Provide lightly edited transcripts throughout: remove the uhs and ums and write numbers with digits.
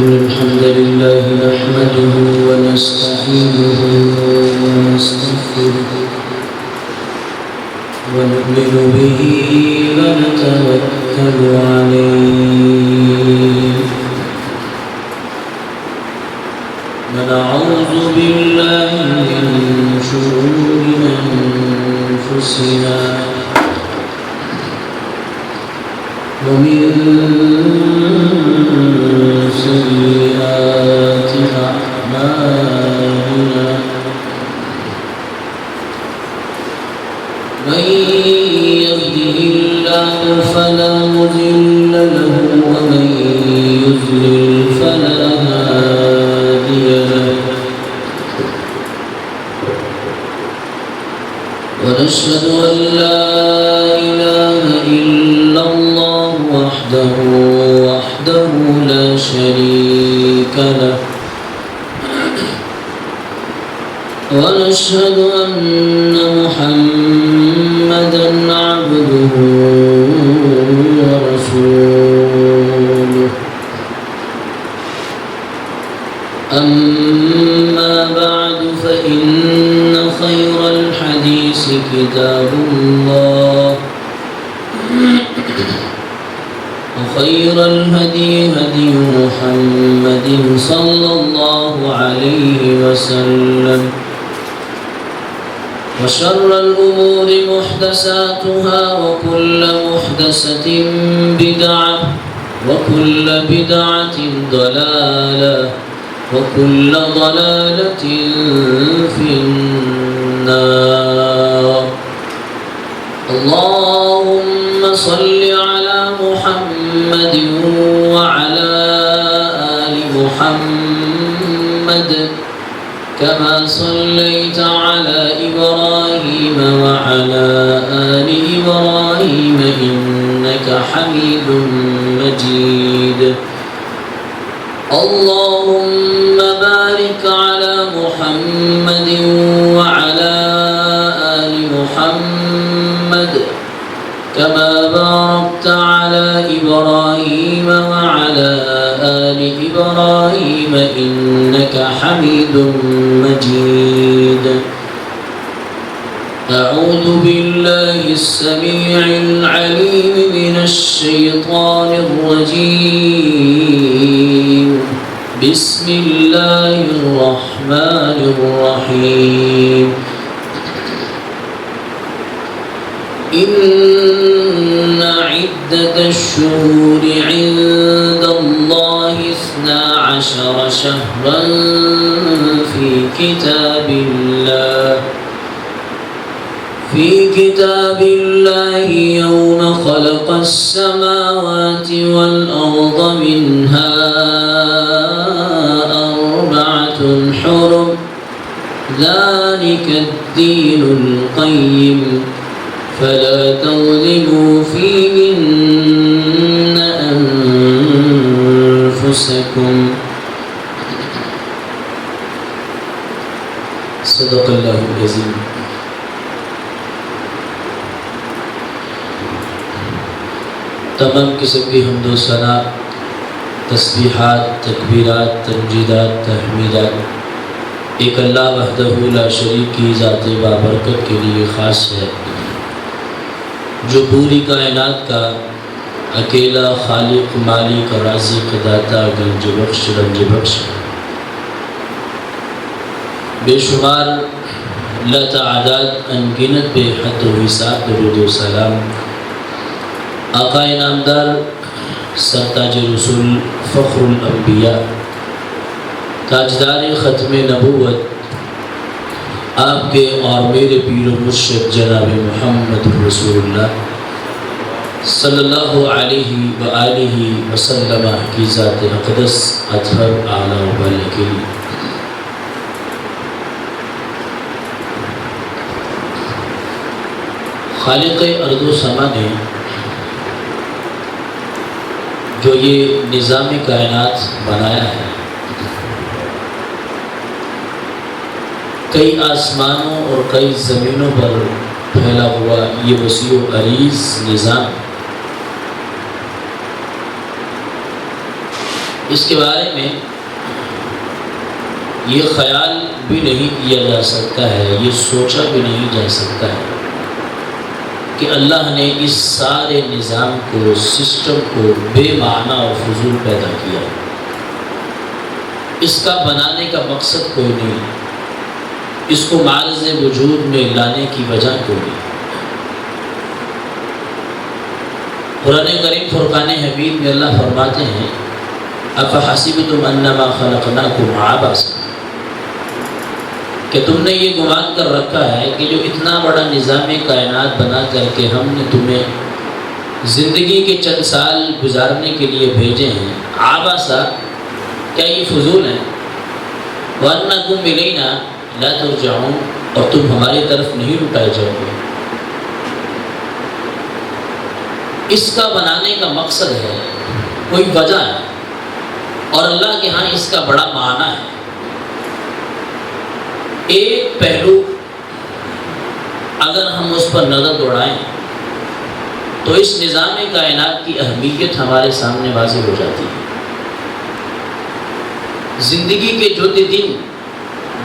إن الحمد لله نحمده ونستعينه ونستغفره ونؤمن به ونتوكل عليه ونعوذ بالله من شرور أنفسنا ومن سيئات أعمالنا من يهده الله فلا مضل له ومن يضلل فلا هادي له ونشهد أن لا إله إلا الله وحده لا شريك له ونشهد أن محمدًا عبده ورسوله أما بعد فإن خير الحديث كتاب الله وخير الهدي هدي محمد صلى الله عليه وسلم وشر الأمور محدثاتها وكل محدثة بدعة وكل بدعة ضلالة وكل ضلالة في النار اللهم صل على محمد وعلى آل محمد كما صليت على إبراهيم وعلى آل إبراهيم إنك حميد مجيد اللهم بارك على محمد وعلى آل محمد كما باركت على إبراهيم وعلى آل إبراهيم إنك حميد مجيد أعوذ بالله السميع العليم من الشيطان الرجيم بسم الله الرحمن الرحيم إن عدة الشهور عند الله 12 شهرا في كتاب الله يوم خلق السماوات والأرض منها 4 حرم ذلك الدين القيم فلا تظلموا فيهن أنفسكم صدق الله العظيم. تمام قسم کی حمد و ثنا، تسبیحات، تکبیرات، تمجیدات، تحمیدات ایک اللہ وحدہ لا شریک کی ذات بابرکت کے لیے خاص ہے، جو پوری کائنات کا اکیلا خالق، مالک، رازق، داتا، گنج بخش، رنج بخش، بے شمار لا تعداد انگنت بے حد و حساب درود و سلام آقا انعامدار سرتاج رسول فخر الانبیاء تاجدار ختم نبوت آپ کے اور میرے پیر و مرشد جناب محمد رسول اللہ صلی اللہ علیہ وآلہ وسلم کی ذات اقدس اطہر اعلیٰ و بالا کے لیے خالق ارض و سما نے جو یہ نظام کائنات بنایا ہے، کئی آسمانوں اور کئی زمینوں پر پھیلا ہوا یہ وسیع و عریض نظام اس کے بارے میں یہ خیال بھی نہیں کیا جا سکتا ہے، یہ سوچا بھی نہیں جا سکتا ہے کہ اللہ نے اس سارے نظام کو، سسٹم کو بے معنی اور فضول پیدا کیا۔ اس کا بنانے کا مقصد کوئی نہیں، اس کو معرض وجود میں لانے کی وجہ کوئی نہیں۔ قرآن کریم فرقان حمید میں اللہ فرماتے ہیں افحسبتم انما خلقناکم عبثا، کہ تم نے یہ گمان کر رکھا ہے کہ جو اتنا بڑا نظام کائنات بنا کر کے ہم نے تمہیں زندگی کے چند سال گزارنے کے لیے بھیجے ہیں، عبثا، کیا یہ فضول ہے؟ وَأَنَّكُمْ إِلَيْنَا لَا تُرْجَعُونَ، اور تم ہماری طرف نہیں لوٹائے جاؤ گے۔ اس کا بنانے کا مقصد ہے، کوئی وجہ ہے، اور اللہ کے ہاں اس کا بڑا معنی ہے۔ ایک پہلو اگر ہم اس پر نظر دوڑائیں تو اس نظام کائنات کی اہمیت ہمارے سامنے واضح ہو جاتی ہے۔ زندگی کے جو دن،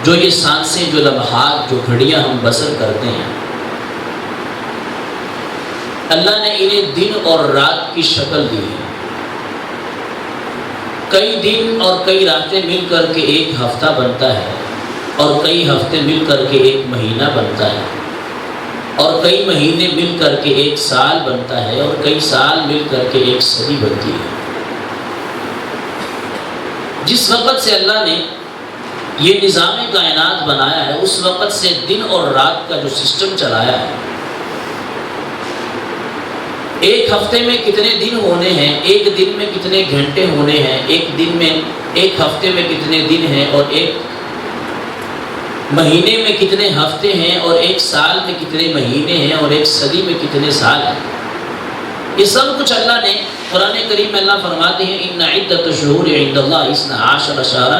جو یہ سانسیں، جو لمحات، جو گھڑیاں ہم بسر کرتے ہیں، اللہ نے انہیں دن اور رات کی شکل دی ہے۔ کئی دن اور کئی راتیں مل کر کے ایک ہفتہ بنتا ہے، اور کئی ہفتے مل کر کے ایک مہینہ بنتا ہے، اور کئی مہینے مل کر کے ایک سال بنتا ہے، اور کئی سال مل کر کے ایک صدی بنتی ہے۔ جس وقت سے اللہ نے یہ نظام کائنات بنایا ہے، اس وقت سے دن اور رات کا جو سسٹم چلایا ہے، ایک ہفتے میں کتنے دن ہونے ہیں، ایک دن میں کتنے گھنٹے ہونے ہیں، ایک ہفتے میں کتنے دن ہیں، اور ایک مہینے میں کتنے ہفتے ہیں، اور ایک سال میں کتنے مہینے ہیں، اور ایک صدی میں کتنے سال ہیں، یہ سب کچھ اللہ نے قرآن کریم میں اللہ فرماتے ہیں ان عدۃ الشہور عند اللہ 12 شہرا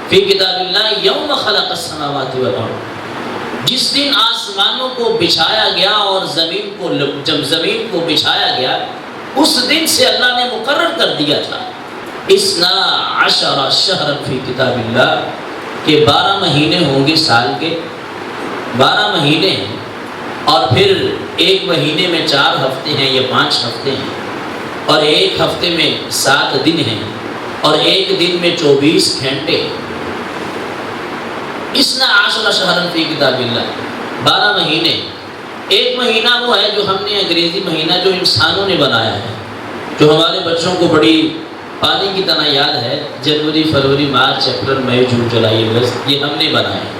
فی کتاب اللہ یوم خلق السماوات والارض۔ جس دن آسمانوں کو بچھایا گیا اور جب زمین کو بچھایا گیا، اس دن سے اللہ نے مقرر کر دیا تھا 12 شہرا فی کتاب اللہ، کہ 12 مہینے ہوں گے، سال کے 12 مہینے ہیں، اور پھر ایک مہینے میں 4 ہفتے ہیں یا 5 ہفتے ہیں، اور ایک ہفتے میں 7 دن ہیں، اور ایک دن میں 24 گھنٹے۔ 12 شہرا فی کتاب اللہ، 12 مہینے۔ ایک مہینہ وہ ہے جو ہم نے انگریزی مہینہ جو انسانوں نے بنایا ہے، جو ہمارے بچوں کو بڑی پانی کی طرح یاد ہے، جنوری، فروری، مارچ، اپریل، مئی، جون، جولائی، اگست، یہ ہم نے بنایا ہے۔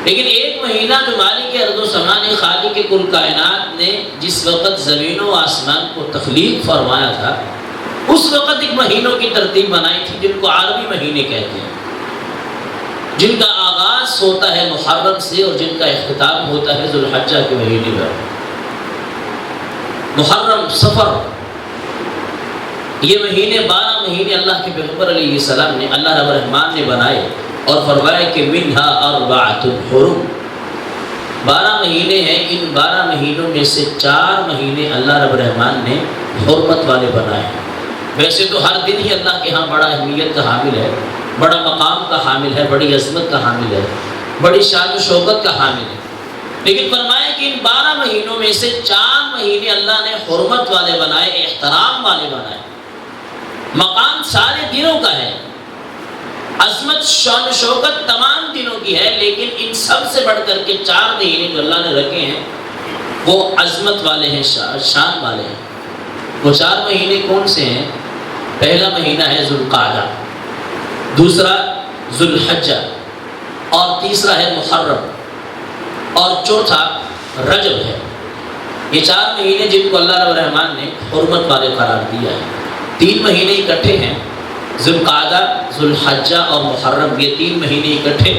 لیکن ایک مہینہ جو مالک ارض و سماء نے، خالق کل کائنات نے جس وقت زمین و آسمان کو تخلیق فرمایا تھا، اس وقت ایک مہینوں کی ترتیب بنائی تھی جن کو عربی مہینے کہتے ہیں، جن کا آغاز ہوتا ہے محرم سے اور جن کا اختتام ہوتا ہے ذو الحجہ کے مہینے میں۔ محرم، صفر، یہ مہینے 12 مہینے اللہ کے پیغمبر علیہ السلام نے، اللہ رب الرحمن نے بنائے، اور فرمایا کہ منہا 4 حرم، 12 مہینے ہیں، ان 12 مہینوں میں سے 4 مہینے اللہ رب الرحمن نے حرمت والے بنائے ہیں۔ ویسے تو ہر دن ہی اللہ کے ہاں بڑا اہمیت کا حامل ہے، بڑا مقام کا حامل ہے، بڑی عظمت کا حامل ہے، بڑی شان و شوکت کا حامل ہے، لیکن فرمایا کہ ان 12 مہینوں میں سے 4 مہینے اللہ نے حرمت والے بنائے، احترام والے بنائے۔ مقام سارے دنوں کا ہے، عظمت، شان و شوکت تمام دنوں کی ہے، لیکن ان سب سے بڑھ کر کے 4 مہینے جو اللہ نے رکھے ہیں وہ عظمت والے ہیں، شان والے ہیں۔ وہ 4 مہینے کون سے ہیں؟ پہلا مہینہ ہے ذو القعدہ، دوسرا ذو الحجہ، اور تیسرا ہے محرم، اور چوتھا رجب ہے۔ یہ 4 مہینے جن کو اللہ رب الرحمن نے حرمت والے قرار دیا ہے۔ 3 مہینے اکٹھے ہیں، ذو القعدہ، ذو الحجہ اور محرم، یہ 3 مہینے اکٹھے،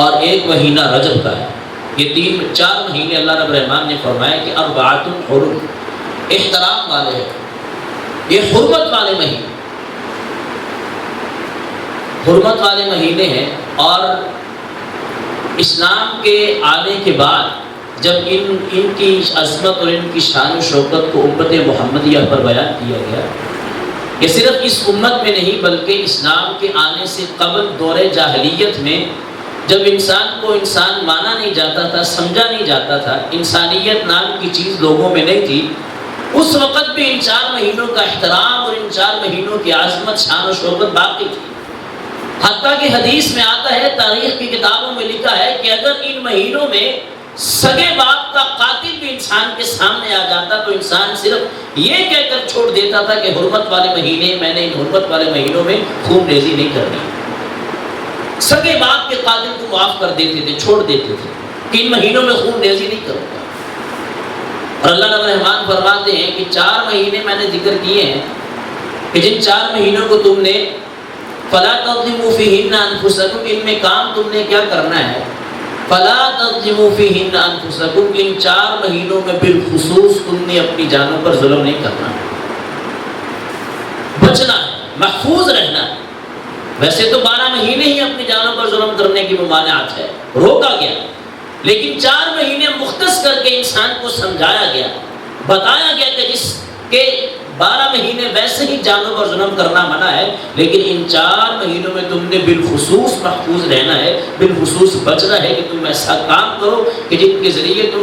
اور ایک مہینہ رجب کا ہے۔ یہ 4 مہینے اللہ رب الرحمن نے فرمایا کہ 4 حرم، احترام والے ہیں، یہ حرمت والے مہینے، حرمت والے مہینے ہیں۔ اور اسلام کے آنے کے بعد جب ان کی عظمت اور ان کی شان و شوکت کو امت محمدیہ پر بیان کیا گیا، یہ صرف اس امت میں نہیں بلکہ اسلام کے آنے سے قبل دور جاہلیت میں جب انسان کو انسان مانا نہیں جاتا تھا، سمجھا نہیں جاتا تھا، انسانیت نام کی چیز لوگوں میں نہیں تھی، اس وقت بھی ان 4 مہینوں کا احترام اور ان 4 مہینوں کی عظمت، شان و شوکت باقی تھی۔ حتیٰ کہ حدیث میں آتا ہے، تاریخ کی کتابوں میں لکھا ہے کہ اگر ان مہینوں میں سگے باپ کا قاتل بھی انسان کے سامنے آ جاتا تو انسان صرف یہ کہہ کر چھوڑ دیتا تھا کہ حرمت والے مہینے، میں نے ان حرمت والے مہینوں میں خون ریزی نہیں کرنی۔ سگے باپ کے قاتل کو معاف کر دیتے تھے، چھوڑ دیتے تھے کہ ان مہینوں میں خون ریزی نہیں کروں گا۔ اور اللہ رب الرحمن فرماتے ہیں کہ 4 مہینے میں نے ذکر کیے ہیں کہ جن 4 مہینوں کو تم نے فلا تظلموا فیہن انفسکم، ان میں کام تم نے کیا کرنا ہے؟ فلا تظلموا فیہن انفسکم، ان 4 مہینوں میں بالخصوص تم نے اپنی جانوں پر ظلم نہیں کرنا، بچنا ہے، محفوظ رہنا ہے۔ ویسے تو 12 مہینے ہی اپنی جانوں پر ظلم کرنے کی ممانعت ہے، روکا گیا، لیکن 4 مہینے مختص کر کے انسان کو سمجھایا گیا، بتایا گیا کہ جس کے 12 مہینے ویسے ہی جانوں پر ظلم کرنا منع ہے، لیکن ان 4 مہینوں میں تم نے بالخصوص محفوظ رہنا ہے، بالخصوص بچنا ہے کہ تم ایسا کام کرو کہ جن کے ذریعے تم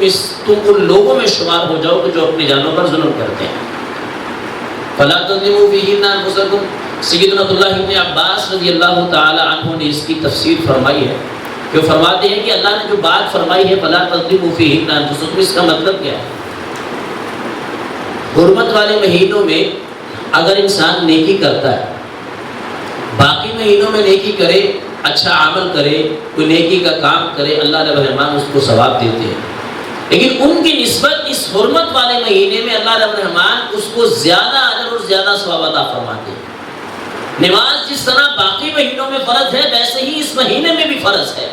ان لوگوں میں شمار ہو جاؤ کہ جو اپنی جانوں پر ظلم کرتے ہیں۔ فَلَا تَظْلِمُوا فِيهِنَّ أَنفُسَكُمْ۔ سیدنا عبداللہ ابن عباس رضی اللہ تعالی عنہ نے اس کی تفسیر فرمائی ہے کہ وہ فرماتے ہیں کہ اللہ نے جو بات فرمائی ہے فَلَا تَظْلِمُوا فِيهِنَّ أَنفُسَكُمْ، اس کا مطلب کیا ہے؟ حرمت والے مہینوں میں اگر انسان نیکی کرتا ہے، باقی مہینوں میں نیکی کرے، اچھا عمل کرے، کوئی نیکی کا کام کرے، اللہ رب الرحمن اس کو ثواب دیتے ہیں، لیکن ان کی نسبت اس حرمت والے مہینے میں اللہ رب الرحمن اس کو زیادہ اجر اور زیادہ ثواب عطا فرماتے ہیں۔ نماز جس طرح باقی مہینوں میں فرض ہے ویسے ہی اس مہینے میں بھی فرض ہے،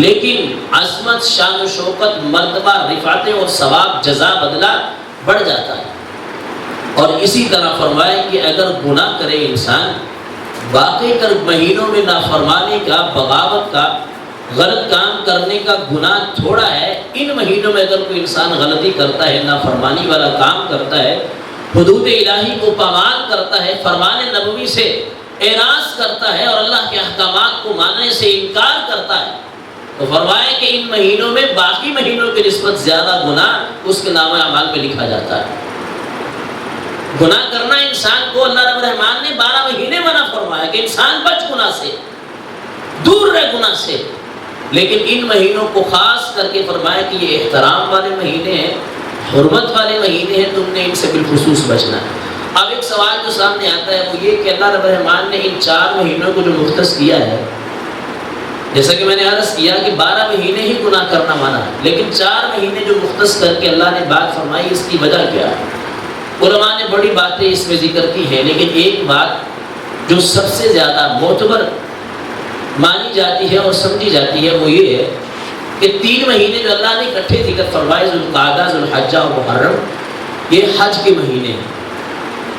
لیکن عظمت، شان و شوکت، مرتبہ، رفعتیں اور ثواب، جزا، بدلہ بڑھ جاتا ہے۔ اور اسی طرح فرمائے کہ اگر گناہ کرے انسان، باقی کر مہینوں میں نافرمانی کا، بغاوت کا، غلط کام کرنے کا گناہ تھوڑا ہے، ان مہینوں میں اگر کوئی انسان غلطی کرتا ہے، نافرمانی والا کام کرتا ہے، حدود الہی کو پامال کرتا ہے، فرمان نبوی سے اعراض کرتا ہے اور اللہ کے احکامات کو ماننے سے انکار کرتا ہے، تو فرمائے کہ ان مہینوں میں باقی مہینوں کی نسبت زیادہ گناہ اس کے نامہ اعمال میں لکھا جاتا ہے۔ گناہ کرنا انسان کو اللہ رب الرحمن نے 12 مہینے منع فرمایا کہ انسان بچ گناہ سے، دور رہ گناہ سے، لیکن ان مہینوں کو خاص کر کے فرمایا کہ یہ احترام والے مہینے ہیں، حرمت والے مہینے ہیں، تم نے ان سے بالخصوص بچنا ہے۔ اب ایک سوال جو سامنے آتا ہے وہ یہ کہ اللہ رب الرحمن نے ان 4 مہینوں کو جو مختص کیا ہے، جیسا کہ میں نے عرض کیا کہ 12 مہینے ہی گناہ کرنا منع ہے، لیکن 4 مہینے جو مختص کر کے اللہ نے بات فرمائی، اس کی وجہ کیا ہے؟ علماء نے بڑی باتیں اس میں ذکر کی ہیں، لیکن ایک بات جو سب سے زیادہ معتبر مانی جاتی ہے اور سمجھی جاتی ہے وہ یہ ہے کہ 3 مہینے جو اللہ نے اکٹھے ذکر فرمائے، ذوالقعدہ، ذوالحجہ اور محرم، یہ حج کے مہینے ہیں۔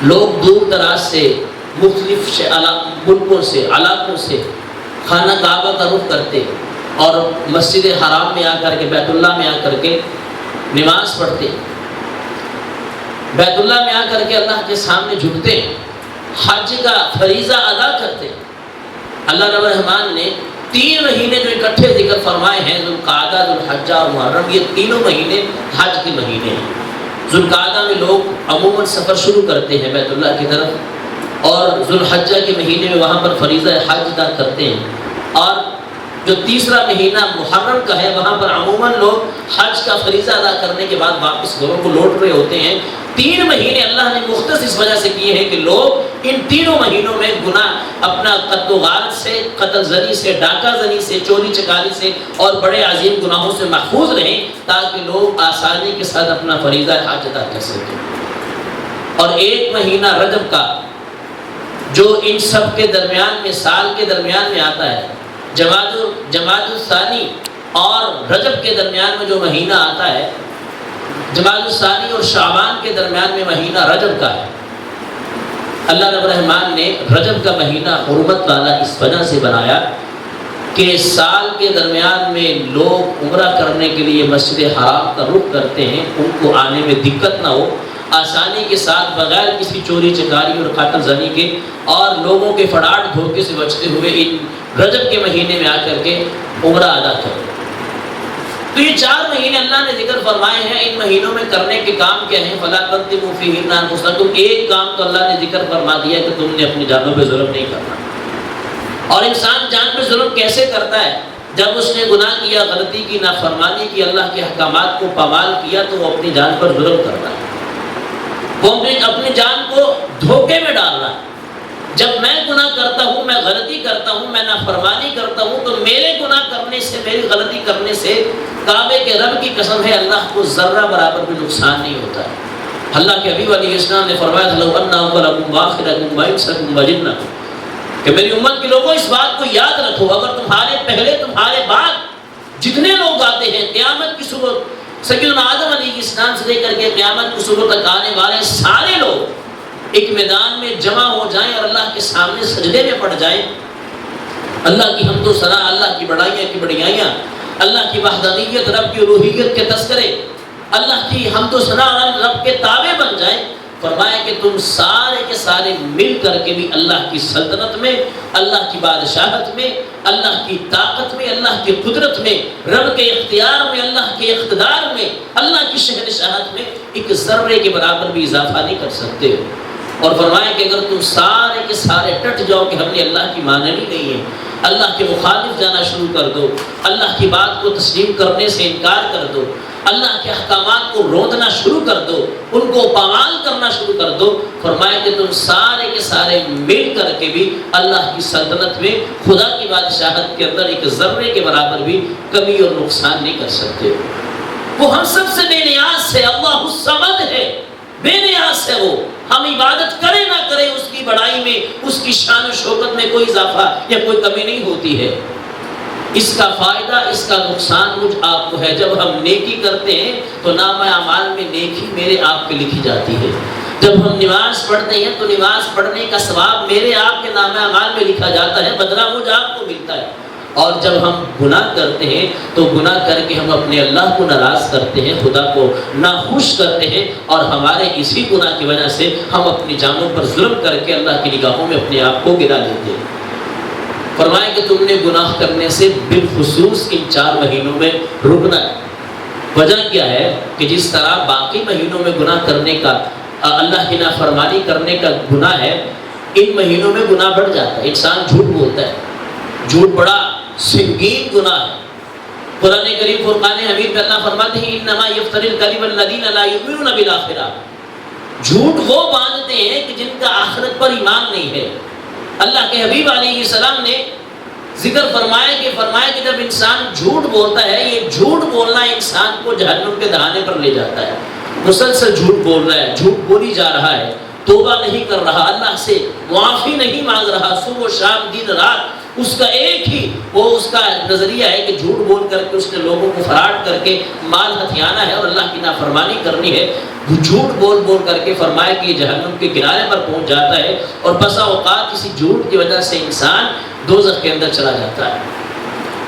لوگ دور دراز سے، مختلف ملکوں سے، علاقوں سے خانہ کعبہ کا رخ کرتے اور مسجد حرام میں آ کر کے، بیت اللہ میں آ کر کے نماز پڑھتے، بیت اللہ میں آ کر کے اللہ کے سامنے جھکتے، حج کا فریضہ ادا کرتے۔ اللہ رب الرحمن نے 3 مہینے جو اکٹھے ذکر فرمائے ہیں، ذوالقعدہ، ذوالحجہ اور محرم، یہ تینوں مہینے حج کے مہینے ہیں۔ ذوالقعدہ میں لوگ عموماً سفر شروع کرتے ہیں بیت اللہ کی طرف، اور ذوالحجہ کے مہینے میں وہاں پر فریضہ حج ادا کرتے ہیں، اور جو تیسرا مہینہ محرم کا ہے وہاں پر عموماً لوگ حج کا فریضہ ادا کرنے کے بعد واپس گھروں کو لوٹ رہے ہوتے ہیں۔ 3 مہینے اللہ نے مختص اس وجہ سے کیے ہیں کہ لوگ ان تینوں مہینوں میں گناہ اپنا قتل و غارت سے، قتل زنی سے، ڈاکہ زنی سے، چوری چکاری سے اور بڑے عظیم گناہوں سے محفوظ رہیں، تاکہ لوگ آسانی کے ساتھ اپنا فریضہ حج ادا کر سکیں۔ اور 1 مہینہ رجب کا جو ان سب کے درمیان میں، سال کے درمیان میں آتا ہے، جمادی الثانی اور رجب کے درمیان میں جو مہینہ آتا ہے، جمادی الثانی اور شعبان کے درمیان میں مہینہ رجب کا ہے۔ اللہ رب الرحمن نے رجب کا مہینہ حرمت والا اس وجہ سے بنایا کہ سال کے درمیان میں لوگ عمرہ کرنے کے لیے مسجد حرام کا رخ کرتے ہیں، ان کو آنے میں دقت نہ ہو، آسانی کے ساتھ بغیر کسی چوری چکاری اور قتل زنی کے اور لوگوں کے فراڈ دھوکے سے بچتے ہوئے ان رجب کے مہینے میں آ کر کے عمرہ ادا کرو۔ تو یہ 4 مہینے اللہ نے ذکر فرمائے ہیں، ان مہینوں میں کرنے کے کام کیا ہیں؟ فَلَا تَظْلِمُوا فِيهِنَّ أَنفُسَكُمْ، ایک کام تو اللہ نے ذکر فرما دیا کہ تم نے اپنی جانوں پہ ظلم نہیں کرنا۔ اور انسان جان پہ ظلم کیسے کرتا ہے؟ جب اس نے گناہ کیا، غلطی کی، نافرمانی کی، اللہ کے احکامات کو پامال کیا تو وہ اپنی جان پر ظلم کرتا ہے، وہ اپنی جان کو دھوکے میں ڈال رہا ہے۔ جب میں گناہ کرتا ہوں، میں غلطی کرتا ہوں، میں نافرمانی کرتا ہوں، تو میرے گناہ کرنے سے، میری غلطی کرنے سے کعبے کے رب کی قسم ہے اللہ کو ذرہ برابر بھی نقصان نہیں ہوتا ہے۔ اللہ کے حبیب علیہ السلام نے فرمایا تھا لو ان اولکم واخرکم وانسکم وجنکم، کہ میری امت کے لوگوں اس بات کو یاد رکھو، اگر تمہارے پہلے تمہارے بعد جتنے لوگ آتے ہیں قیامت کی صبح، سیدنا آدم علیہ السلام سے لے کر کے قیامت کی صبح تک آنے والے سارے لوگ ایک میدان میں جمع ہو جائیں اور اللہ کے سامنے سجدے میں پڑ جائیں، اللہ کی حمد و ثنا، اللہ کی بڑائیاں کی بڑیائیاں، اللہ کی وحدانیت، رب کی الوہیت کے تذکرے، اللہ کی حمد و ثنا اور رب کے تابع بن جائیں۔ فرمایا کہ تم سارے کے سارے مل کر کے بھی اللہ کی سلطنت میں، اللہ کی بادشاہت میں، اللہ کی طاقت میں، اللہ کی قدرت میں، رب کے اختیار میں، اللہ کے اقتدار میں، اللہ کی شہنشاہت میں ایک ذرے کے برابر بھی اضافہ نہیں کر سکتے ہو۔ اور فرمایا کہ اگر تم سارے کے سارے ٹٹ جاؤ کہ ہم نے اللہ کی ماننی نہیں ہے، اللہ کے مخالف جانا شروع کر دو، اللہ کی بات کو تسلیم کرنے سے انکار کر دو، اللہ کے احکامات کو روندنا شروع کر دو، ان کو پامال کرنا شروع کر دو، فرمایا کہ تم سارے کے سارے مل کر کے بھی اللہ کی سلطنت میں، خدا کی بادشاہت کے اندر ایک ذرے کے برابر بھی کمی اور نقصان نہیں کر سکتے۔ وہ ہم سب سے بے نیاز ہے، اللہ الصمد ہے، بے نیاز ہے وہ، ہم عبادت کرے نہ کرے اس کی بڑائی میں، اس کی شان و شوکت میں کوئی اضافہ یا کوئی کمی نہیں ہوتی ہے۔ اس کا فائدہ، اس کا نقصان مجھ آپ کو ہے۔ جب ہم نیکی کرتے ہیں تو نامہ اعمال میں نیکی میرے آپ کے لکھی جاتی ہے، جب ہم نماز پڑھتے ہیں تو نماز پڑھنے کا ثواب میرے آپ کے نامہ اعمال میں لکھا جاتا ہے، بدلہ مجھ آپ کو ملتا ہے۔ اور جب ہم گناہ کرتے ہیں تو گناہ کر کے ہم اپنے اللہ کو ناراض کرتے ہیں، خدا کو ناخوش کرتے ہیں، اور ہمارے اسی گناہ کی وجہ سے ہم اپنی جانوں پر ظلم کر کے اللہ کی نگاہوں میں اپنے آپ کو گرا لیتے ہیں۔ فرمائے کہ تم نے گناہ کرنے سے بالخصوص ان 4 مہینوں میں رکنا ہے۔ وجہ کیا ہے کہ جس طرح باقی مہینوں میں گناہ کرنے کا، اللہ کی نافرمانی کرنے کا گناہ ہے، ان مہینوں میں گناہ بڑھ جاتا ہے۔ انسان جھوٹ بولتا ہے، جھوٹ بڑا سنگین گناہ ہے۔ قرآن کریم فرقان حمید میں اللہ فرماتے ہیں انما یفتری الکذب الذین لا یؤمنون بالآخرہ، جھوٹ وہ باندھتے ہیں کہ جن کا آخرت پر ایمان نہیں ہے۔ اللہ کے حبیب علیہ السلام نے ذکر فرمایا کہ جب انسان جھوٹ بولتا ہے، یہ جھوٹ بولنا انسان کو جہنم کے دہانے پر لے جاتا ہے۔ مسلسل جھوٹ بول رہا ہے، جھوٹ بولی جا رہا ہے، توبہ نہیں کر رہا، اللہ سے معافی نہیں مانگ رہا، صبح و شام دن رات اس کا ایک ہی وہ اس کا نظریہ ہے کہ جھوٹ بول کر کے اس نے لوگوں کو فراڈ کر کے مال ہتھیانا ہے اور اللہ کی نافرمانی کرنی ہے۔ جھوٹ بول بول کر کے فرمایا کہ یہ جہنم کے کنارے پر پہنچ جاتا ہے، اور بسا اوقات کسی جھوٹ کی وجہ سے انسان دوزخ کے اندر چلا جاتا ہے۔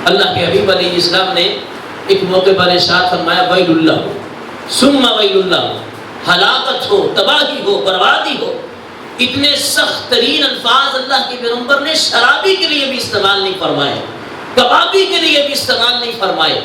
اللہ کے حبیب علیہ السلام نے ایک موقع پر ارشاد فرمایا ویل اللہ ثم ویل اللہ، ہلاکت ہو، تباہی ہو، بربادی ہو۔ اتنے سخت ترین الفاظ اللہ کے پیغمبر نے شرابی کے لیے بھی استعمال نہیں فرمائے، کبابی کے لیے بھی استعمال نہیں فرمائے۔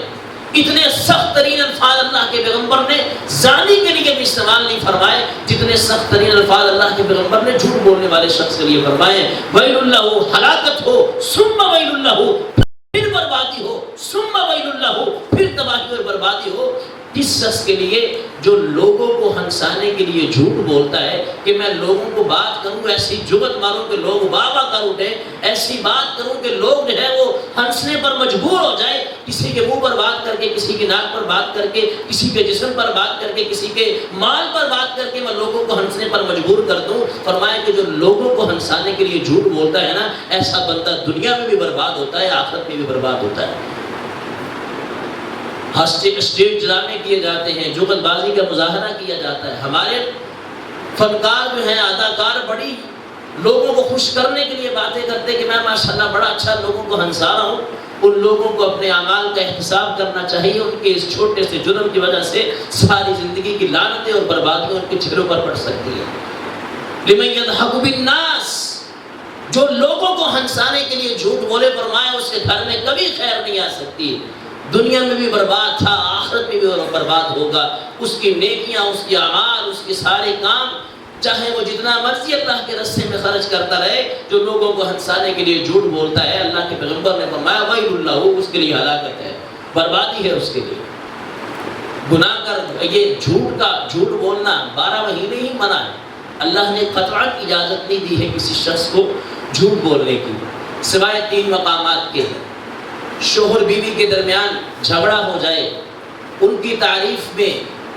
اتنے سخت ترین الفاظ اللہ کے پیغمبر نے زانی کے لیے بھی استعمال نہیں فرمائے، جتنے سخت ترین الفاظ اللہ کے پیغمبر نے جھوٹ بولنے والے شخص کے لیے فرمائے۔ ویل اللہ، ہلاکت ہو، ثم ویل اللہ، پھر بربادی ہو، ثم ویل اللہ، پھر تباہی اور بربادی ہو۔ اس شخص کے لیے جو لوگوں کو ہنسانے کے لیے جھوٹ بولتا ہے کہ میں لوگوں کو بات کروں، ایسی جگت ماروں کہ لوگ واہ واہ کر اٹھیں، ایسی بات کروں کہ لوگ جو ہے وہ ہنسنے پر مجبور ہو جائے، کسی کے منہ پر بات کر کے، کسی کی ناک پر بات کر کے، کسی کے جسم پر بات کر کے، کسی کے مال پر بات کر کے میں لوگوں کو ہنسنے پر مجبور کر دوں۔ فرمایا کہ جو لوگوں کو ہنسانے کے لیے جھوٹ بولتا ہے نا، ایسا بندہ دنیا میں بھی برباد ہوتا ہے، آخرت میں بھی برباد ہوتا ہے۔ اسٹیج ڈرامے کیے جاتے ہیں، جغل بازی کا مظاہرہ کیا جاتا ہے۔ ہمارے فنکار جو ہیں، اداکار، بڑی لوگوں کو خوش کرنے کے لیے باتیں کرتے کہ میں ماشاءاللہ بڑا اچھا لوگوں کو ہنسا رہا ہوں، ان لوگوں کو اپنے اعمال کا احتساب کرنا چاہیے. ان کے اس چھوٹے سے جرم کی وجہ سے ساری زندگی کی لعنتیں اور بربادیاں ان کے چہروں پر پڑ سکتی ہیں. لمن يضحك بالناس، جو لوگوں کو ہنسانے کے لیے جھوٹ بولے، فرمایا اس کے گھر میں کبھی خیر نہیں آ سکتی. دنیا میں بھی برباد تھا، آخرت میں بھی برباد ہوگا. اس کی نیکیاں، اس کے اعمال، اس کے سارے کام، چاہے وہ جتنا مرضی اللہ کے راستے میں خرچ کرتا رہے، جو لوگوں کو ہنسانے کے لیے جھوٹ بولتا ہے، اللہ کے پیغمبر نے فرمایا ویل لہ، اس کے لیے ہلاکت ہے، بربادی ہے اس کے لیے. گناہ کر یہ جھوٹ بولنا 12 مہینے ہی منع ہے. اللہ نے قطعاً اجازت نہیں دی ہے کسی شخص کو جھوٹ بولنے کی، سوائے 3 مقامات کے. شوہر بیوی کے درمیان جھگڑا ہو جائے، ان کی تعریف میں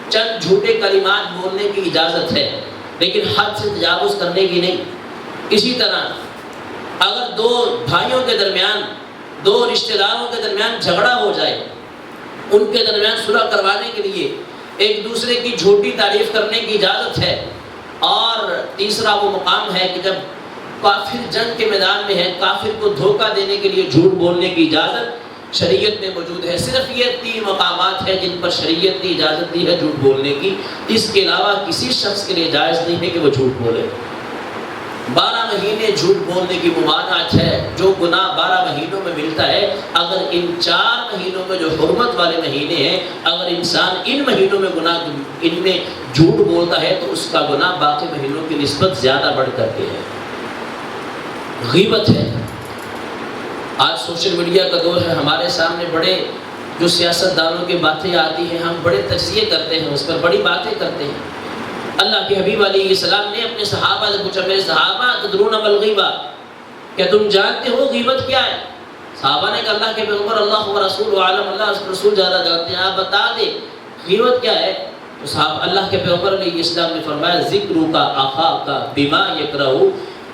چند جھوٹے کلمات بولنے کی اجازت ہے، لیکن حد سے تجاوز کرنے کی نہیں. اسی طرح اگر 2 بھائیوں کے درمیان، 2 رشتہ داروں کے درمیان جھگڑا ہو جائے، ان کے درمیان صلح کروانے کے لیے ایک دوسرے کی جھوٹی تعریف کرنے کی اجازت ہے. اور تیسرا وہ مقام ہے کہ جب کافر جنگ کے میدان میں ہے، کافر کو دھوکہ دینے کے لیے جھوٹ بولنے کی اجازت شریعت میں موجود ہے. صرف یہ 3 مقامات ہیں جن پر شریعت نے اجازت دی ہے جھوٹ بولنے کی. اس کے علاوہ کسی شخص کے لیے جائز نہیں ہے کہ وہ جھوٹ بولے. 12 مہینے جھوٹ بولنے کی ممانعت ہے. جو گناہ 12 مہینوں میں ملتا ہے، اگر ان 4 مہینوں میں جو حرمت والے مہینے ہیں، اگر انسان ان مہینوں میں ان میں جھوٹ بولتا ہے تو اس کا گناہ باقی مہینوں کی نسبت زیادہ بڑھ کر کے ہے. غیبت ہے. آج سوشل میڈیا کا دور ہے، ہمارے سامنے بڑے جو سیاستدانوں کی باتیں آتی ہیں، ہم بڑے تجزیے کرتے ہیں، اس پر بڑی باتیں کرتے ہیں. اللہ کے حبیب علیہ السلام نے اپنے صحابہ سے پوچھا، میرے صحابہ تدرون ما الغیبہ، کیا تم جانتے ہو غیبت کیا ہے؟ صحابہ نے کہا اللہ کے پیغمبر اللہ و رسول عالم، اللہ اس رسول زیادہ جانتے ہیں، آپ بتا دیں غیبت کیا ہے. تو صحابہ اللہ کے پیغمبر علیہ السلام نے فرمایا ذکر کا اخاک بما یکرہ،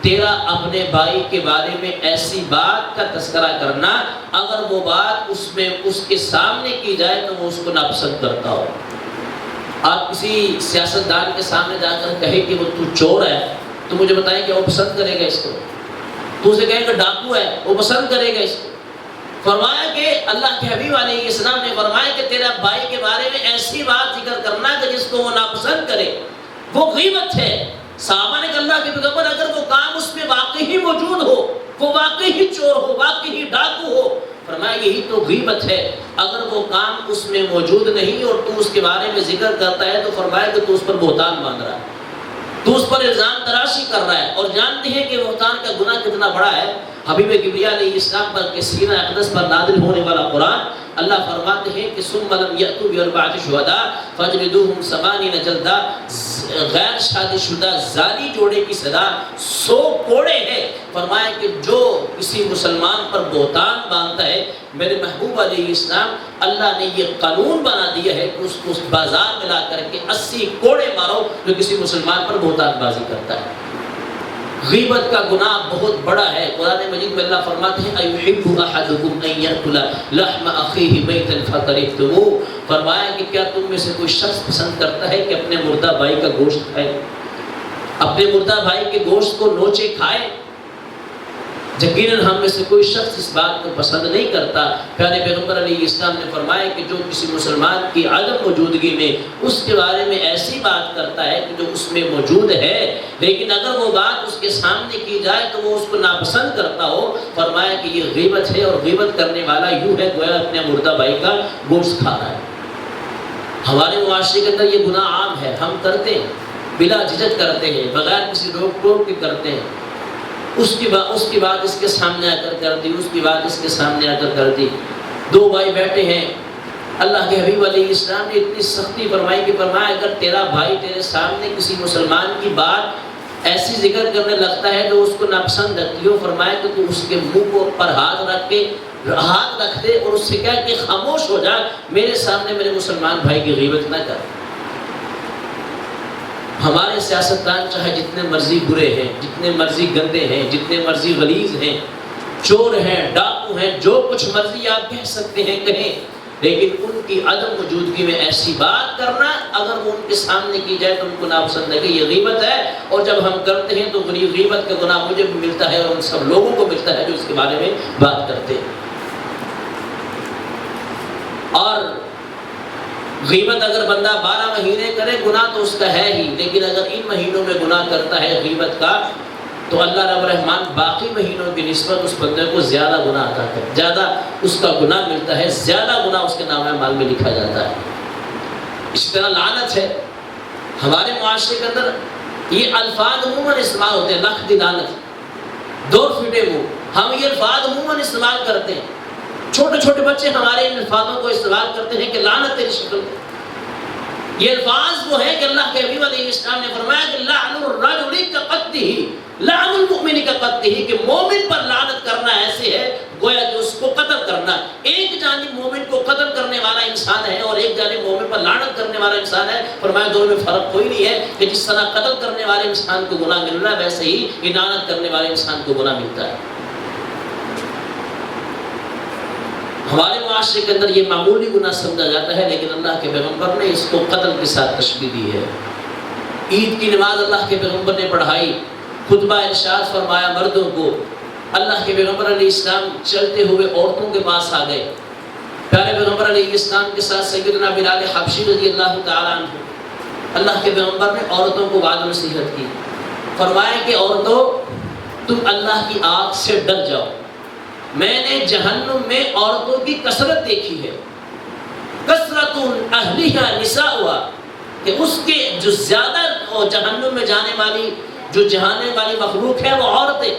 تیرا اپنے بھائی کے بارے میں ایسی بات کا تذکرہ کرنا اگر وہ بات اس کے سامنے کی جائے تو وہ اس کو ناپسند کرتا ہو. آپ کسی سیاستدان کے سامنے جا کر کہے کہ وہ تو چور ہے، تو مجھے بتائیں کہ وہ پسند کرے گا اس کو؟ تو اسے کہے کہ ڈاکو ہے، وہ پسند کرے گا اس کو؟ فرمایا کہ اللہ کے حبیب علیہ السلام نے فرمایا کہ تیرا بھائی کے بارے میں ایسی بات ذکر کرنا کہ جس کو وہ ناپسند کرے، وہ غیبت ہے. صحابہ نے کہا اللہ کے پیغمبر اگر وہ کام اس میں واقعی ہی موجود ہو، وہ واقعی ہی چور ہو، واقعی ہی ڈاکو ہو، فرمایا یہی تو غیبت ہے. اگر وہ کام اس میں موجود نہیں اور تو اس کے بارے میں ذکر کرتا ہے تو فرمایا کہ تو اس پر بہتان باندھ رہا ہے، تو اس پر الزام تراشی کر رہا ہے. اور جانتے ہیں کہ بہتان کا گناہ کتنا بڑا ہے. حبیب کبریا علیہ السلام پر کے سینہ اقدس پر نازل ہونے والا قرآن، اللہ فرماتے ہیں کہ ثم لم یأتوا بأربعة شهداء فاجلدوهم 80 جلدہ. غیر شادی شدہ زانی جوڑے کی سزا 100 کوڑے ہے. فرمایا کہ جو کسی مسلمان پر بہتان باندھتا ہے، میرے محبوب علیہ السلام اللہ نے یہ قانون بنا دیا ہے کہ اس کو بازار میں لا کر کے 80 کوڑے مارو جو کسی مسلمان پر بہتان بازی کرتا ہے. غیبت کا گناہ بہت بڑا ہے. قرآن مجید میں اللہ فرماتے ہیں ایحب احدکم ان یاکل لحم اخیہ میتا فکرہتموہ، فرمایا کہ کیا تم میں سے کوئی شخص پسند کرتا ہے کہ اپنے مردہ بھائی کا گوشت کھائے، اپنے مردہ بھائی کے گوشت کو نوچے کھائے؟ یقیناً ہم میں سے کوئی شخص اس بات کو پسند نہیں کرتا. پیارے پیغمبر علیہ السلام نے فرمایا کہ جو کسی مسلمان کی عدم موجودگی میں اس کے بارے میں ایسی بات کرتا ہے کہ جو اس میں موجود ہے، لیکن اگر وہ بات اس کے سامنے کی جائے تو وہ اس کو ناپسند کرتا ہو، فرمایا کہ یہ غیبت ہے. اور غیبت کرنے والا یوں ہے گویا اپنے مردہ بھائی کا گوشت کھا رہا ہے. ہمارے معاشرے کے اندر یہ گناہ عام ہے، ہم کرتے ہیں، بلا جھجک کرتے ہیں، بغیر کسی روک ٹوک کے کرتے ہیں. اس کی بات اس کے سامنے آ کر کر دی، اس کی بات اس کے سامنے آ کر دی. 2 بھائی بیٹھے ہیں، اللہ کے حبیب علیہ السلام نے اتنی سختی فرمائی کہ فرمایا اگر تیرا بھائی تیرے سامنے کسی مسلمان کی بات ایسی ذکر کرنے لگتا ہے تو اس کو ناپسند رکھتی ہو، فرمایا کہ تو اس کے منہ پر ہاتھ رکھ دے اور اس سے کہہ کہ خاموش ہو جا، میرے سامنے میرے مسلمان بھائی کی غیبت نہ کر. ہمارے سیاستدان چاہے جتنے مرضی برے ہیں، جتنے مرضی گندے ہیں، جتنے مرضی غلیظ ہیں، چور ہیں، ڈاکو ہیں، جو کچھ مرضی آپ کہہ سکتے ہیں کہیں، لیکن ان کی عدم موجودگی میں ایسی بات کرنا اگر وہ ان کے سامنے کی جائے تو ان کو ناپسند ہے کہ یہ غیبت ہے. اور جب ہم کرتے ہیں تو غیبت کا گناہ مجھے بھی ملتا ہے اور ان سب لوگوں کو ملتا ہے جو اس کے بارے میں بات کرتے ہیں. اور غیبت اگر بندہ 12 مہینے کرے گناہ تو اس کا ہے ہی، لیکن اگر ان مہینوں میں گناہ کرتا ہے غیبت کا تو اللہ رب الرحمن باقی مہینوں کی نسبت اس بندے کو زیادہ گناہ عطا کرتا ہے، زیادہ اس کا گناہ ملتا ہے، زیادہ گناہ اس کے نام اعمال میں لکھا جاتا ہے۔ اسی طرح لعنت ہے، ہمارے معاشرے کے اندر یہ الفاظ عموماً استعمال ہوتے ہیں، لکھ دی لعنت، دور پھٹے منہ، ہم یہ الفاظ عموماً استعمال کرتے ہیں، چھوٹے چھوٹے بچے ہمارے ان الفاظوں کو استعمال کرتے ہیں کہ لعنت تیری شکل۔ یہ الفاظ وہ ہیں کہ اللہ کے حبیب علیہ السلام نے فرمایا کہ لعن الرجل کقتلہ، لعن المؤمن کقتلہ، کہ مومن پر لعنت کرنا ایسے ہے گویا کہ اس کو قتل کرنا۔ ایک جانب مومن کو قتل کرنے والا انسان ہے اور ایک جانب مومن پر لعنت کرنے والا انسان ہے، فرمایا دونوں میں فرق کوئی نہیں ہے کہ جس طرح قتل کرنے والے انسان کو گناہ مل رہا ہے ویسے ہی یہ لعنت کرنے والے انسان کو گناہ ملتا ہے۔ ہمارے معاشرے کے اندر یہ معمولی گناہ سمجھا جاتا ہے، لیکن اللہ کے پیغمبر نے اس کو قتل کے ساتھ تشبیہ دی ہے۔ عید کی نماز اللہ کے پیغمبر نے پڑھائی، خطبہ ارشاد فرمایا مردوں کو، اللہ کے پیغمبر علیہ السلام چلتے ہوئے عورتوں کے پاس آ گئے، پیارے پیغمبر علیہ السلام کے ساتھ سیدنا بلال حبشی رضی اللہ تعالیٰ عنہ، اللہ کے پیغمبر نے عورتوں کو وعظ نصیحت کی، فرمایا کہ عورتوں تم اللہ کی آگ سے ڈر جاؤ، میں نے جہنم میں عورتوں کی کثرت دیکھی ہے، کثرت اہلیہا نساؤہا، کہ اس کے جو زیادہ جہنم میں جانے والی مخلوق ہے وہ عورتیں۔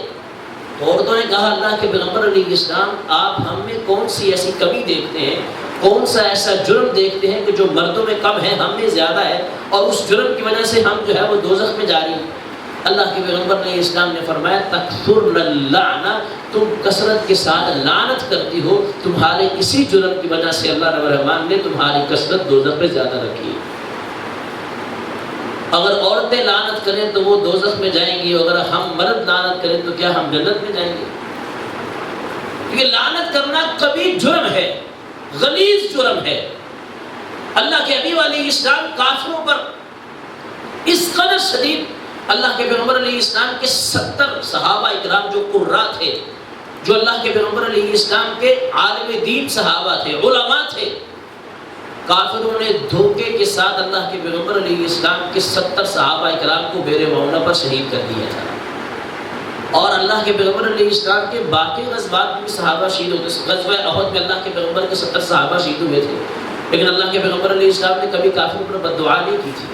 تو عورتوں نے کہا اللہ کے پیغمبر علیہ السلام آپ ہم میں کون سی ایسی کمی دیکھتے ہیں، کون سا ایسا جرم دیکھتے ہیں کہ جو مردوں میں کم ہے ہم میں زیادہ ہے اور اس جرم کی وجہ سے ہم جو ہے وہ دوزخ میں جا رہی ہیں؟ اللہ کے پیغمبر علیہ السلام نے فرمایا تکثرن اللعنہ، تم کثرت کے ساتھ لعنت کرتی ہو، تمہارے اسی جرم کی وجہ سے اللہ رب الرحمن نے تمہاری کثرت دوزخ میں زیادہ رکھی ہے۔ اگر عورتیں لعنت کریں تو وہ دوزخ میں جائیں گی، اگر ہم مرد لعنت کریں تو کیا ہم جنت میں جائیں گے؟ کیونکہ لعنت کرنا کبھی جرم ہے، غلیظ جرم ہے۔ اللہ کے حبیب علیہ السلام کافروں پر اس قدر شدید، اللہ کے پیغمبر علیہ السلام کے 70 صحابہ اکرام جو قراء تھے، جو اللہ کے پیغمبر علیہ السلام کے عالم دین صحابہ تھے، علماء تھے، کافروں نے دھوکے کے ساتھ اللہ کے پیغمبر علیہ السلام کے 70 صحابہ اکرام کو بیر معونہ پر شہید کر دیا تھا۔ اور اللہ کے پیغمبر علیہ السلام کے باقی غزوات میں صحابہ شہید ہوتے، غزوہ احد میں اللہ کے پیغمبر کے 70 صحابہ شہید ہوئے تھے، لیکن اللہ کے پیغمبر علیہ السلام نے کبھی کافروں پر بد دعا نہیں کی تھی۔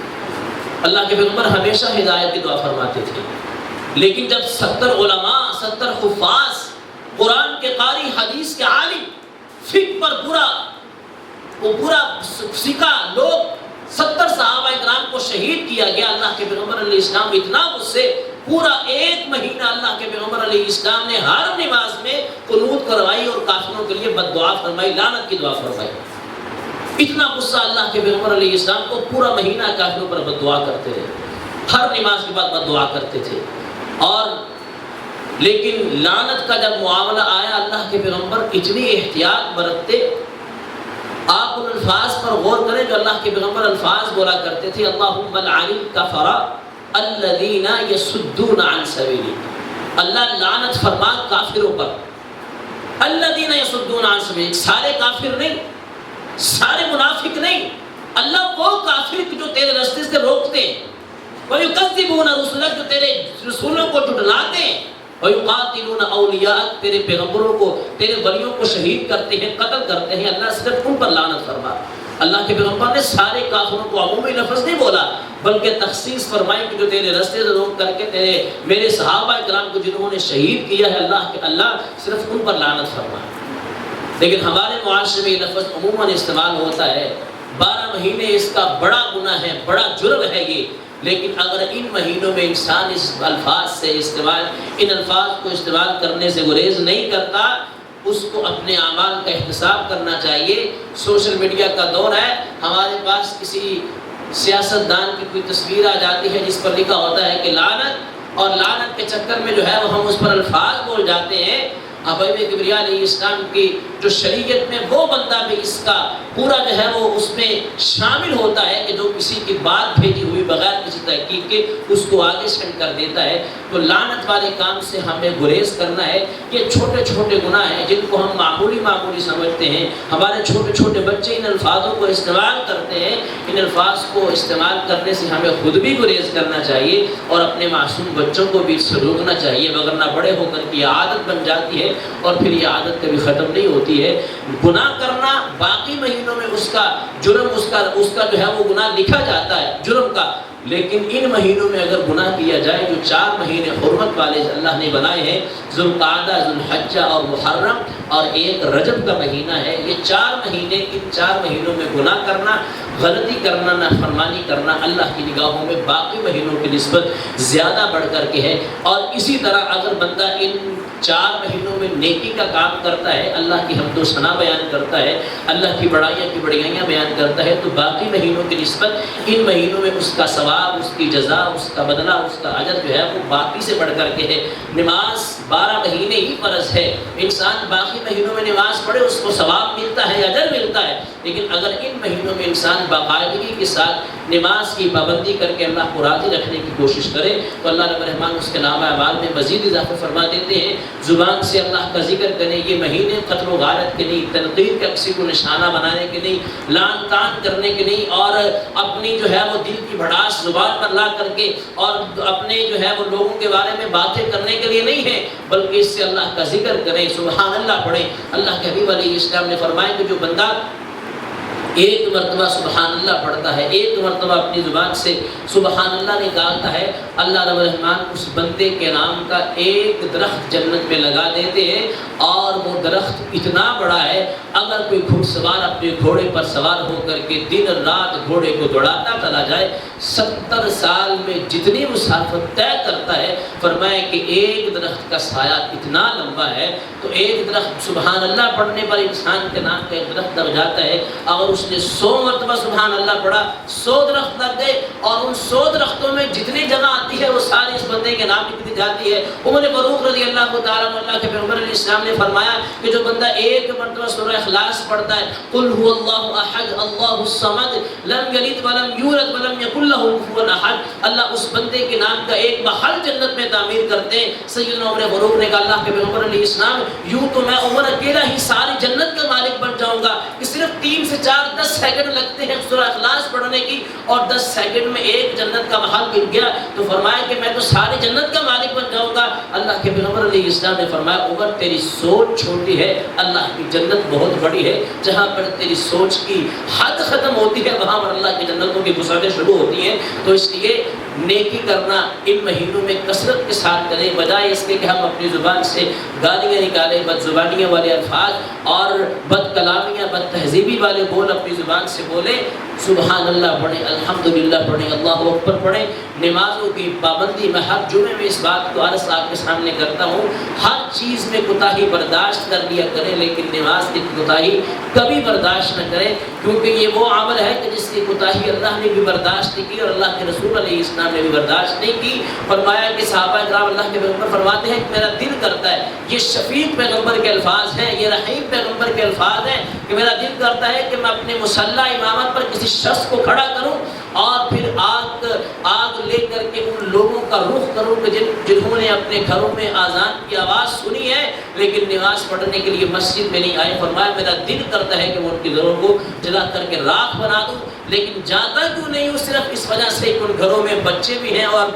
اللہ کے پیغمبر ہمیشہ ہدایت کی دعا فرماتے تھے، لیکن جب 70 علماء، 70 حفاظ، قرآن کے قاری، حدیث کے عالم، فقہ پر پورا سکھا لوگ 70 صحابہ اکرام کو شہید کیا گیا، اللہ کے پیغمبر علیہ السلام اتنا غصے، پورا 1 مہینہ اللہ کے پیغمبر علیہ السلام نے ہر نماز میں قنوت کروائی اور کافروں کے لیے بد دعا فرمائی، لعنت کی دعا فرمائی۔ اتنا غصہ اللہ کے پیغمبر علیہ السلام کو، پورا مہینہ کافروں پر بد دعا کرتے رہے، ہر نماز کے بعد بد دعا کرتے تھے۔ اور لیکن لعنت کا جب معاملہ آیا، اللہ کے پیغمبر اتنی احتیاط برتتے۔ آپ ان الفاظ پر غور کریں جو اللہ کے پیغمبر الفاظ بولا کرتے تھے، اللہم لعن الکفر الذین یصدون عن سبیلک، اللہ لعنت فرما کافروں پر، الذین یصدون عن سبیلک، سارے کافر نہیں، سارے منافق نہیں، اللہ وہ کافر جو تیرے راستے سے روکتے ہیں، وَيُكَذِّبُونَ رُسُلَكَ، جو تیرے رسولوں کو جھٹلاتے ہیں، وَيُقَاتِلُونَ أَوْلِيَاءَكَ، تیرے پیغمبروں کو، تیرے ولیوں کو شہید کرتے ہیں، قتل کرتے ہیں، اللہ صرف ان پر لعنت فرما۔ اللہ کے پیغمبر نے سارے کافروں کو عمومی لفظ نہیں بولا، بلکہ تخصیص فرمائی کہ جو تیرے راستے سے روک کر کے میرے صحابہ اکرام کو جنہوں نے شہید کیا ہے، اللہ صرف ان پر لعنت فرما۔ لیکن ہمارے معاشرے میں یہ لفظ عموماً استعمال ہوتا ہے، 12 مہینے اس کا بڑا گناہ ہے، بڑا جرم ہے یہ، لیکن اگر ان مہینوں میں انسان اس ان الفاظ کو استعمال کرنے سے گریز نہیں کرتا، اس کو اپنے اعمال کا احتساب کرنا چاہیے۔ سوشل میڈیا کا دور ہے، ہمارے پاس کسی سیاست دان کی کوئی تصویر آ جاتی ہے جس پر لکھا ہوتا ہے کہ لعنت، اور لعنت کے چکر میں جو ہے وہ ہم اس پر الفاظ بول جاتے ہیں، حبیب کبریا علیہ السلام کی جو شریعت میں وہ بندہ بھی اس کا پورا جو ہے وہ اس میں شامل ہوتا ہے کہ جو کسی کی بات بھیجی ہوئی بغیر کسی تحقیق کے اس کو آگے سینڈ کر دیتا ہے، تو لعنت والے کام سے ہمیں گریز کرنا ہے۔ یہ چھوٹے چھوٹے گناہ ہیں جن کو ہم معمولی سمجھتے ہیں، ہمارے چھوٹے چھوٹے بچے ان الفاظوں کو استعمال کرتے ہیں، ان الفاظ کو استعمال کرنے سے ہمیں خود بھی گریز کرنا چاہیے اور اپنے معصوم بچوں کو بھی اس سے روکنا چاہیے، وگرنہ بڑے ہو کر کی عادت بن جاتی ہے اور پھر یہ عادت کبھی ختم نہیں ہوتی ہے۔ گناہ کرنا باقی مہینوں میں اس کا جرم اس کا جو ہے وہ گناہ لکھا جاتا ہے جرم کا، لیکن ان مہینوں میں اگر گناہ کیا جائے جو 4 مہینے حرمت والے اللہ نے بنائے ہیں، ذوالقعدہ، ذوالحجہ اور محرم اور ایک رجب کا مہینہ ہے، یہ 4 مہینے، ان 4 مہینوں میں گناہ کرنا، غلطی کرنا، نافرمانی کرنا اللہ کی نگاہوں میں باقی مہینوں کی نسبت زیادہ بڑھ کر کے ہے۔ اور اسی طرح اگر بندہ ان 4 مہینوں میں نیکی کا کام کرتا ہے، اللہ کی حمد و ثنا بیان کرتا ہے، اللہ کی بڑائیاں بیان کرتا ہے، تو باقی مہینوں کی نسبت ان مہینوں میں اس کا ثواب، اس کی جزا، اس کا بدلہ، اس کا اجر جو ہے وہ باقی سے بڑھ کر کے ہے۔ نماز 12 مہینے ہی فرض ہے، انسان باقی مہینوں میں نماز پڑھے اس کو ثواب ملتا ہے، اجر ملتا ہے، لیکن اگر ان مہینوں میں انسان باقاعدگی کے ساتھ نماز کی پابندی کر کے اللہ کو راضی رکھنے کی کوشش کرے تو اللہ رب الرحمن اس کے نامہ اعمال میں مزید اضافہ فرما دیتے ہیں۔ زبان سے اللہ کا ذکر کریں، یہ مہینے قتل و غارت کے نہیں، تنقید کا کسی کو نشانہ بنانے کے نہیں، لعن طعن کرنے کے نہیں، اور اپنی جو ہے وہ دل کی بھڑاس زبان پر لا کر کے اور اپنے جو ہے وہ لوگوں کے بارے میں باتیں کرنے کے لیے نہیں ہے، بلکہ اس سے اللہ کا ذکر کریں، سبحان اللہ پڑھیں۔ اللہ کے حبیب علیہ السلام نے فرمایا کہ جو بندہ ایک مرتبہ سبحان اللہ پڑھتا ہے، ایک مرتبہ اپنی زبان سے سبحان اللہ نکالتا ہے، اللہ رب الرحمن اس بندے کے نام کا ایک درخت جنت میں لگا دیتے ہیں، اور وہ درخت اتنا بڑا ہے اگر کوئی گھڑ سوار اپنے گھوڑے پر سوار ہو کر کے دن رات گھوڑے کو دوڑاتا چلا جائے، 70 سال میں جتنی مسافت طے کرتا ہے، فرمایا کہ ایک درخت کا سایہ اتنا لمبا ہے، تو ایک درخت سبحان اللہ پڑھنے پر انسان کے نام کا ایک درخت لگ جاتا ہے۔ اگر اس نے 100 مرتبہ سبحان اللہ پڑھا، 100 درخت لگ گئے، اور ان 100 درختوں میں جتنی جگہ آتی ہے وہ ساری اس بندے کے نام لکھ دی جاتی ہے۔ عمر فاروق رضی اللہ تعالیٰ عنہ، اللہ کے پیغمبر علیہ السلام نے فرمایا کہ جو بندہ ایک مرتبہ سورہ اخلاص پڑھتا ہے، قل هو اللہ احد اللہ الصمد لم یلد ولم یولد ولم یکن له کفوا احد، اللہ اس بندے کے نام کا ایک محل جنت میں تعمیر کرتے ہیں۔ سیدنا عمر فاروق نے کہا اللہ کے پیغمبر علیہ السلام، یوں تو میں عمر اکیلا ہی ساری جنت کا مالک بن جاؤں گا کہ صرف 3 سے 4 10 سیکنڈ لگتے ہیں سورہ اخلاص پڑھنے کی، اور 10 سیکنڈ میں ایک جنت کا محل مل گیا، تو فرمایا کہ میں تو ساری جنت کا مالک بن جاؤں گا۔ اللہ کے پیغمبر علیہ السلام نے فرمایا عمر تیری سوچ چھوٹی ہے، اللہ کی جنت بہت بڑی ہے، جہاں پر تیری سوچ کی حد ختم ہوتی ہے وہاں پر اللہ کی جنتوں کی وسعتیں شروع ہوتی ہیں۔ تو اس لیے نیکی کرنا ان مہینوں میں کثرت کے ساتھ کریں، بجائے اس کے کہ ہم اپنی زبان سے گالیاں نکالیں، بد زبانیاں والے الفاظ اور بد کلامیاں، بد تہذیبی والے بول اپنی زبان سے بولیں۔ سبحان اللہ پڑھیں، الحمدللہ پڑھیں، اللہ اکبر پڑھیں۔ نمازوں کی پابندی، میں ہر جمعے میں اس بات کو عرض آپ کے سامنے کرتا ہوں، ہر چیز میں کوتاہی برداشت کر لیا کریں، لیکن نماز کی کوتاہی کبھی برداشت نہ کریں، کیونکہ یہ وہ عمل ہے کہ جس کی کوتاہی اللہ نے بھی برداشت نہیں کی اور اللہ کے رسول علیہ السلام نے بھی برداشت نہیں کی۔ فرمایا کہ صحابہ کرام اللہ کے پیغمبر فرماتے ہیں کہ میرا دل کرتا ہے، یہ شفیق پیغمبر کے الفاظ ہیں، یہ رحیم پیغمبر کے الفاظ ہیں، کہ میرا دل کرتا ہے کہ میں اپنے مصلی امامت پر کسی شخص کو کھڑا کروں اور پھر آگ لے کر کے ان لوگوں کا رخ کروں کہ جنہوں نے اپنے گھروں میں اذان کی آواز سنی ہے لیکن نماز پڑھنے کے لیے مسجد میں نہیں آئے۔ فرمایا میرا دل کرتا ہے کہ وہ ان کی گھروں کو جلا کر کے راکھ بنا دوں، لیکن جاتا کیوں نہیں ہوں؟ صرف اس وجہ سے کہ ان گھروں میں بچے بھی ہیں اور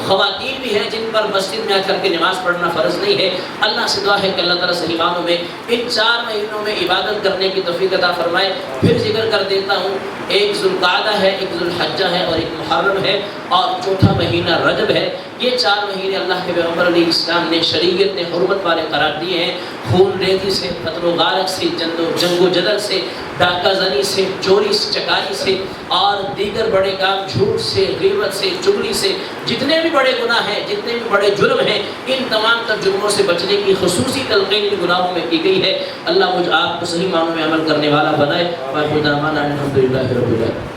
خواتین بھی ہیں جن پر مسجد میں آ کر کے نماز پڑھنا فرض نہیں ہے۔ اللہ سے دعا ہے کہ اللہ تعالیٰ صحیح معنوں میں ان 4 مہینوں میں عبادت کرنے کی توفیق عطا فرمائے۔ پھر ذکر کر دیتا ہوں، ایک ذوالقعدہ ہے، ایک ذوالحجہ ہے اور ایک محرم ہے، اور چوتھا مہینہ رجب ہے۔ یہ 4 مہینے اللہ کے پیغمبر علیہ السلام نے شریعت نے حرمت والے قرار دیے ہیں۔ خون ریزی سے، قتل و غارت سے، جنگ و جدل سے، ڈاکہ زنی سے، چوری چکاری سے اور دیگر بڑے کام، جھوٹ سے، غیبت سے، چغلی سے، جتنے بھی بڑے گناہ ہیں، جتنے بھی بڑے جرم ہیں، ان تمام تر جرموں سے بچنے کی خصوصی تلقین ان گناہوں میں کی گئی ہے۔ اللہ مجھ آپ کو صحیح معنوں میں عمل کرنے والا بنائے۔ الحمدللہ رب العالمین۔